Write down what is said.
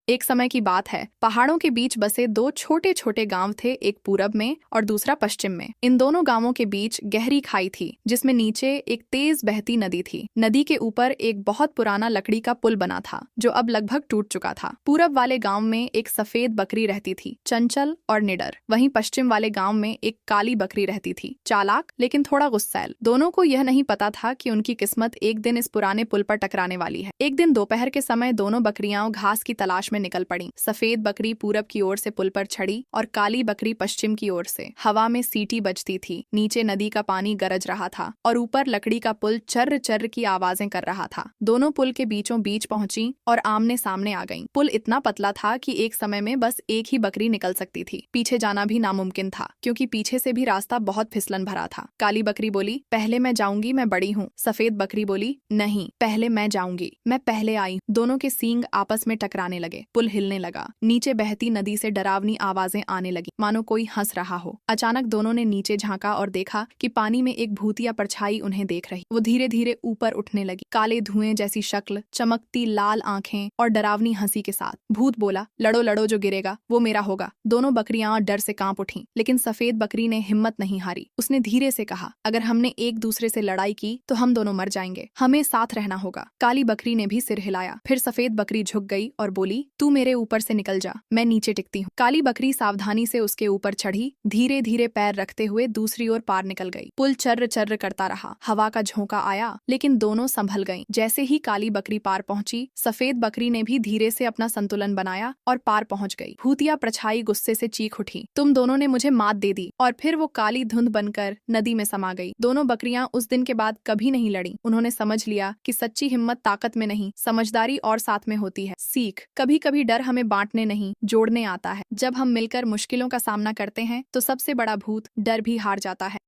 एक समय की बात है, पहाड़ों के बीच बसे दो छोटे छोटे गांव थे, एक पूरब में और दूसरा पश्चिम में। इन दोनों गांवों के बीच गहरी खाई थी, जिसमें नीचे एक तेज बहती नदी थी। नदी के ऊपर एक बहुत पुराना लकड़ी का पुल बना था, जो अब लगभग टूट चुका था। पूरब वाले गांव में एक सफेद बकरी रहती थी, चंचल और निडर। वहीं पश्चिम वाले गांव में एक काली बकरी रहती थी, चालाक लेकिन थोड़ा गुस्सैल। दोनों को यह नहीं पता था कि उनकी किस्मत एक दिन इस पुराने पुल पर टकराने वाली है। एक दिन दोपहर के समय दोनों बकरियां घास की तलाश में निकल पड़ी। सफेद बकरी पूरब की ओर से पुल पर चढ़ी और काली बकरी पश्चिम की ओर से। हवा में सीटी बजती थी, नीचे नदी का पानी गरज रहा था और ऊपर लकड़ी का पुल चर्र चर्र की आवाजें कर रहा था। दोनों पुल के बीचों बीच पहुंची और आमने सामने आ गईं। पुल इतना पतला था कि एक समय में बस एक ही बकरी निकल सकती थी। पीछे जाना भी नामुमकिन था, क्योंकि पीछे से भी रास्ता बहुत फिसलन भरा था। काली बकरी बोली, पहले मैं जाऊंगी, मैं बड़ी हूँ। सफेद बकरी बोली, नहीं, पहले मैं जाऊंगी, मैं पहले आई। दोनों के सींग आपस में टकराने लगे। पुल हिलने लगा। नीचे बहती नदी से डरावनी आवाजें आने लगी, मानो कोई हंस रहा हो। अचानक दोनों ने नीचे झांका और देखा कि पानी में एक भूतिया परछाई उन्हें देख रही। वो धीरे धीरे ऊपर उठने लगी, काले धुएं जैसी शक्ल, चमकती लाल आंखें और डरावनी हंसी के साथ। भूत बोला, लड़ो लड़ो, जो गिरेगा वो मेरा होगा। दोनों बकरियां डर से कांप उठीं, लेकिन सफेद बकरी ने हिम्मत नहीं हारी। उसने धीरे से कहा, अगर हमने एक दूसरे से लड़ाई की तो हम दोनों मर जाएंगे, हमें साथ रहना होगा। काली बकरी ने भी सिर हिलाया। फिर सफेद बकरी झुक गई और बोली, तू मेरे ऊपर से निकल जा, मैं नीचे टिकती हूँ। काली बकरी सावधानी से उसके ऊपर चढ़ी, धीरे धीरे पैर रखते हुए दूसरी ओर पार निकल गई। पुल चर्र चर्र करता रहा। हवा का झोंका आया, लेकिन दोनों संभल गईं। जैसे ही काली बकरी पार पहुंची, सफेद बकरी ने भी धीरे से अपना संतुलन बनाया और पार पहुंच गई। भूतिया परछाई गुस्से से चीख उठी, तुम दोनों ने मुझे मात दे दी। और फिर वो काली धुंध बनकर नदी में समा गई। दोनों बकरियां उस दिन के बाद कभी नहीं लड़ी। उन्होंने समझ लिया कि सच्ची हिम्मत ताकत में नहीं, समझदारी और साथ में होती है। सीख, कभी कभी डर हमें बांटने नहीं, जोड़ने आता है। जब हम मिलकर मुश्किलों का सामना करते हैं तो सबसे बड़ा भूत डर भी हार जाता है।